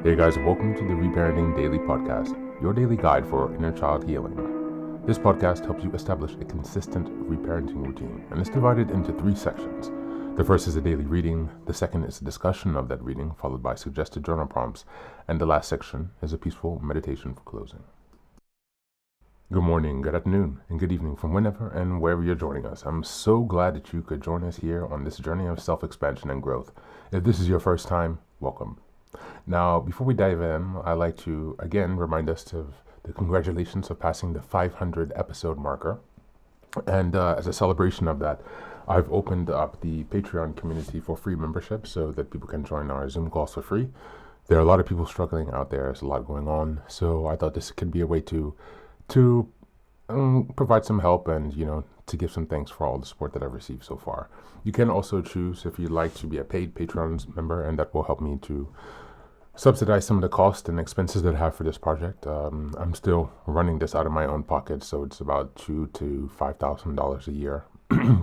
Hey guys, welcome to the Reparenting Daily podcast, your daily guide for inner child healing. This podcast helps you establish a consistent reparenting routine, and it's divided into 3 sections. The first is a daily reading, the second is a discussion of that reading, followed by suggested journal prompts, and the last section is a peaceful meditation for closing. Good morning, good afternoon, and good evening from whenever and wherever you're joining us. I'm so glad that you could join us here on this journey of self-expansion and growth. If this is your first time, welcome. Now, before we dive in, I'd like to again remind us of the congratulations of passing the 500 episode marker. And as a celebration of that, I've opened up the Patreon community for free membership so that people can join our Zoom calls for free. There are a lot of people struggling out there. There's a lot going on. So I thought this could be a way to provide some help and, to give some thanks for all the support that I've received so far. You can also choose if you'd like to be a paid Patreon member, and that will help me to subsidize some of the costs and expenses that I have for this project. I'm still running this out of my own pocket, so it's about $2,000 to $5,000 a year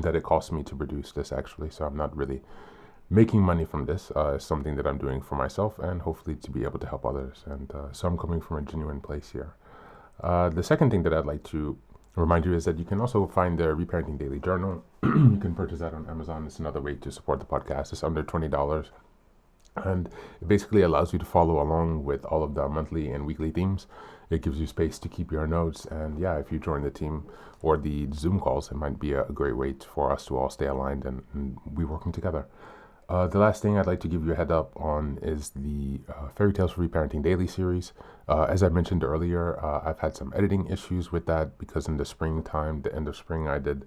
that it costs me to produce this actually. So I'm not really making money from this. It's something that I'm doing for myself and hopefully to be able to help others. And so I'm coming from a genuine place here. The second thing that I'd like to remind you is that you can also find the Reparenting Daily Journal. You can purchase that on Amazon. It's another way to support the podcast. It's under $20. And it basically allows you to follow along with all of the monthly and weekly themes. It gives you space to keep your notes. And yeah, if you join the team or the Zoom calls, it might be a great way for us to all stay aligned and be working together. The last thing I'd like to give you a head up on is the Fairy Tales for Reparenting Daily series. As I mentioned earlier, I've had some editing issues with that because in the springtime, the end of spring, I did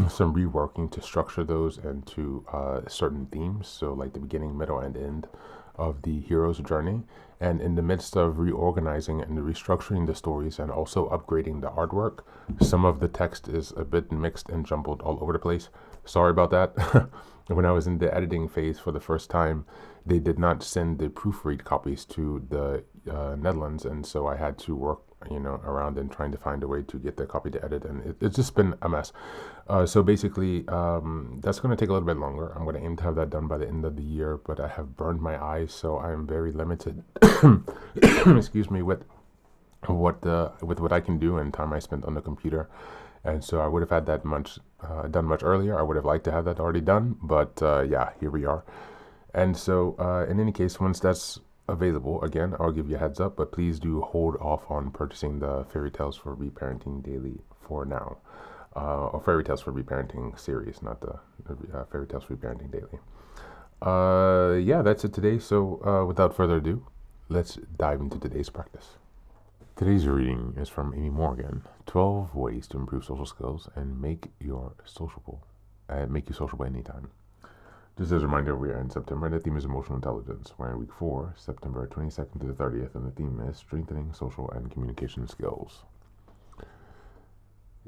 some reworking to structure those into certain themes. So like the beginning, middle, and end of the hero's journey. And in the midst of reorganizing and restructuring the stories and also upgrading the artwork, some of the text is a bit mixed and jumbled all over the place. Sorry about that. When I was in the editing phase for the first time, they did not send the proofread copies to the Netherlands, and so I had to work, around and trying to find a way to get the copy to edit, and it's just been a mess. So basically, that's going to take a little bit longer. I'm going to aim to have that done by the end of the year, but I have burned my eyes, so I am very limited. Excuse me, with what I can do and time I spent on the computer. And so I would have had that done much earlier. I would have liked to have that already done, but here we are. And so in any case, once that's available, again, I'll give you a heads up, but please do hold off on purchasing the Fairy Tales for Reparenting Daily for now. Or Fairy Tales for Reparenting series, not the Fairy Tales for Reparenting Daily. That's it today. So without further ado, let's dive into today's practice. Today's reading is from Amy Morgan, 12 Ways to Improve Social Skills and Make You Sociable Anytime. Just as a reminder, we are in September and the theme is Emotional Intelligence. We're in week 4, September 22nd to the 30th, and the theme is Strengthening Social and Communication Skills.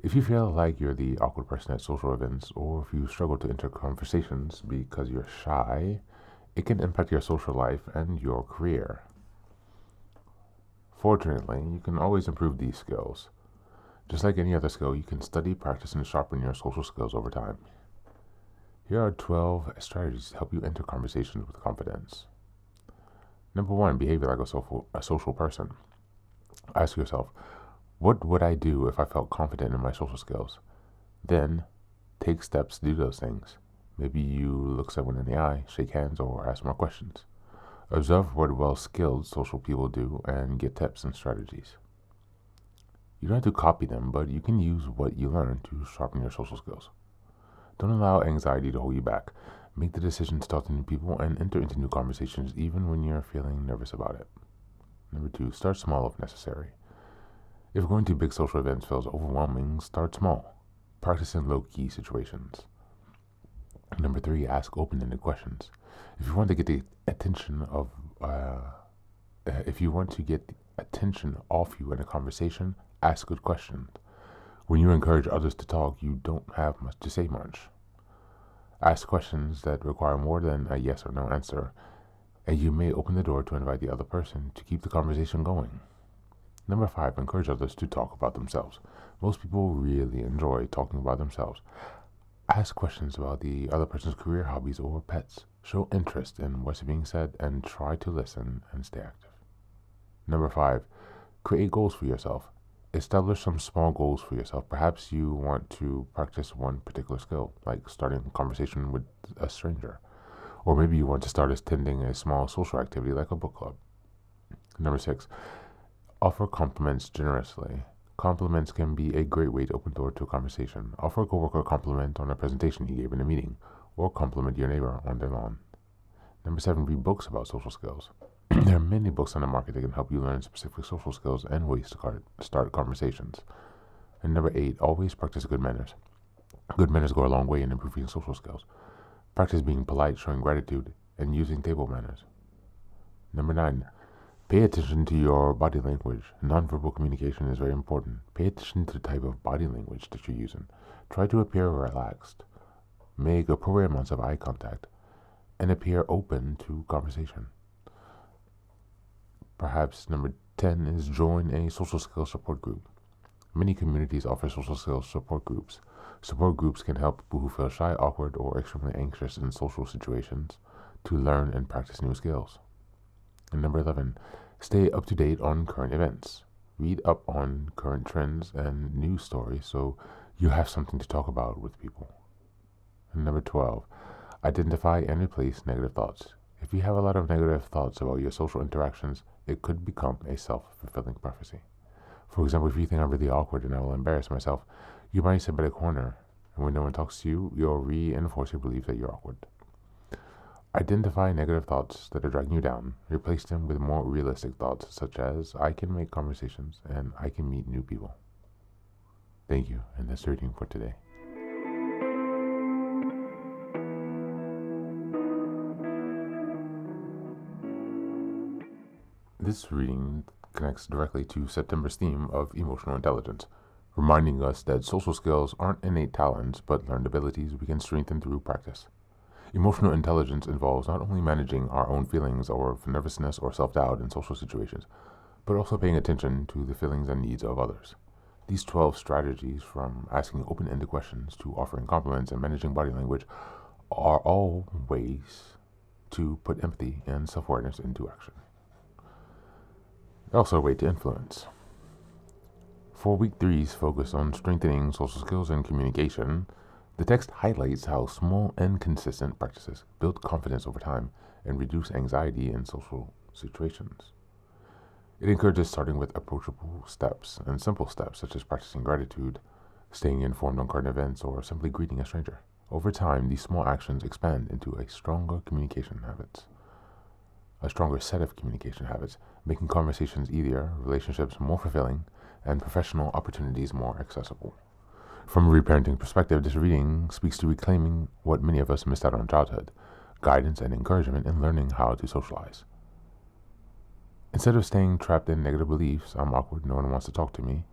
If you feel like you're the awkward person at social events, or if you struggle to enter conversations because you're shy, it can impact your social life and your career. Fortunately, you can always improve these skills. Just like any other skill, you can study, practice, and sharpen your social skills over time. Here are 12 strategies to help you enter conversations with confidence. Number 1, behave like a social person. Ask yourself, what would I do if I felt confident in my social skills? Then, take steps to do those things. Maybe you look someone in the eye, shake hands, or ask more questions. Observe what well-skilled social people do and get tips and strategies. You don't have to copy them, but you can use what you learn to sharpen your social skills. Don't allow anxiety to hold you back. Make the decision to talk to new people and enter into new conversations even when you're feeling nervous about it. Number 2, start small if necessary. If going to big social events feels overwhelming, start small. Practice in low-key situations. Number 3, ask open-ended questions. If you want to get the attention off you in a conversation, ask good questions. When you encourage others to talk, you don't have much to say much. Ask questions that require more than a yes or no answer, and you may open the door to invite the other person to keep the conversation going. Number 5, encourage others to talk about themselves. Most people really enjoy talking about themselves. Ask questions about the other person's career, hobbies, or pets. Show interest in what's being said and try to listen and stay active. Number 5, create goals for yourself. Establish some small goals for yourself. Perhaps you want to practice one particular skill, like starting a conversation with a stranger. Or maybe you want to start attending a small social activity like a book club. Number 6, offer compliments generously. Compliments can be a great way to open the door to a conversation. Offer a coworker a compliment on a presentation he gave in a meeting, or compliment your neighbor on their lawn. Number 7, read books about social skills. There are many books on the market that can help you learn specific social skills and ways to start conversations. And number 8, always practice good manners. Good manners go a long way in improving social skills. Practice being polite, showing gratitude, and using table manners. Number 9, pay attention to your body language. Nonverbal communication is very important. Pay attention to the type of body language that you're using. Try to appear relaxed. Make appropriate amounts of eye contact, and appear open to conversation. Perhaps number 10 is join a social skills support group. Many communities offer social skills support groups. Support groups can help people who feel shy, awkward, or extremely anxious in social situations to learn and practice new skills. And number 11, stay up to date on current events. Read up on current trends and news stories so you have something to talk about with people. And number 12, identify and replace negative thoughts. If you have a lot of negative thoughts about your social interactions, it could become a self-fulfilling prophecy. For example, if you think I'm really awkward and I will embarrass myself, you might sit by the corner, and when no one talks to you, you'll reinforce your belief that you're awkward. Identify negative thoughts that are dragging you down. Replace them with more realistic thoughts, such as, I can make conversations and I can meet new people. Thank you, and that's the reading for today. This reading connects directly to September's theme of emotional intelligence, reminding us that social skills aren't innate talents but learned abilities we can strengthen through practice. Emotional intelligence involves not only managing our own feelings or nervousness or self-doubt in social situations, but also paying attention to the feelings and needs of others. These 12 strategies, from asking open-ended questions to offering compliments and managing body language, are all ways to put empathy and self-awareness into action. They're also a way to influence. For week 3's focus on strengthening social skills and communication, the text highlights how small and consistent practices build confidence over time and reduce anxiety in social situations. It encourages starting with approachable steps and simple steps such as practicing gratitude, staying informed on current events, or simply greeting a stranger. Over time, these small actions expand into a stronger set of communication habits, making conversations easier, relationships more fulfilling, and professional opportunities more accessible. From a reparenting perspective, this reading speaks to reclaiming what many of us missed out on in childhood: guidance and encouragement in learning how to socialize. Instead of staying trapped in negative beliefs, I'm awkward, no one wants to talk to me,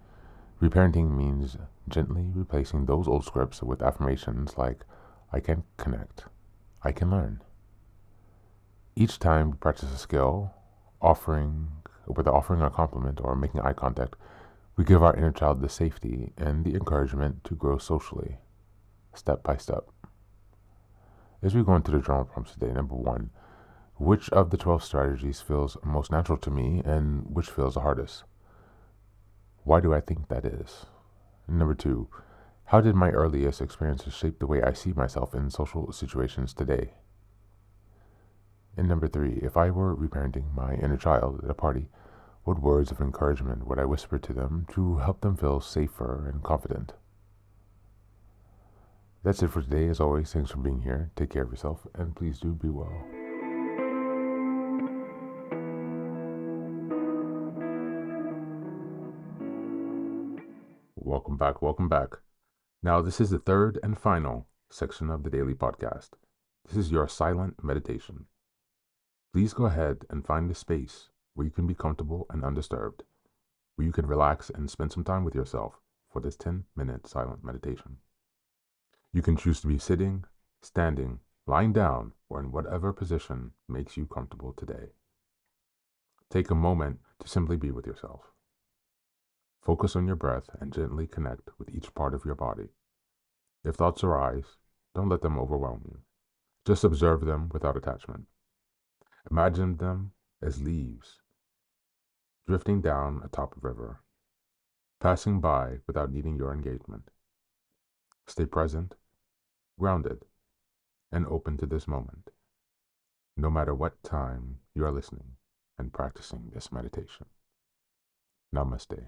reparenting means gently replacing those old scripts with affirmations like, I can connect, I can learn. Each time we practice a skill, whether offering a compliment or making eye contact, we give our inner child the safety and the encouragement to grow socially, step by step. As we go into the journal prompts today, number 1, which of the 12 strategies feels most natural to me and which feels the hardest? Why do I think that is? Number 2, how did my earliest experiences shape the way I see myself in social situations today? And number 3, if I were reparenting my inner child at a party, what words of encouragement would I whisper to them to help them feel safer and confident? That's it for today. As always, thanks for being here. Take care of yourself, and please do be well. Welcome back, welcome back. Now, this is the third and final section of the daily podcast. This is your silent meditation. Please go ahead and find a space where you can be comfortable and undisturbed, where you can relax and spend some time with yourself for this 10-minute silent meditation. You can choose to be sitting, standing, lying down, or in whatever position makes you comfortable today. Take a moment to simply be with yourself. Focus on your breath and gently connect with each part of your body. If thoughts arise, don't let them overwhelm you. Just observe them without attachment. Imagine them as leaves drifting down atop a river, passing by without needing your engagement. Stay present, grounded, and open to this moment, no matter what time you are listening and practicing this meditation. Namaste.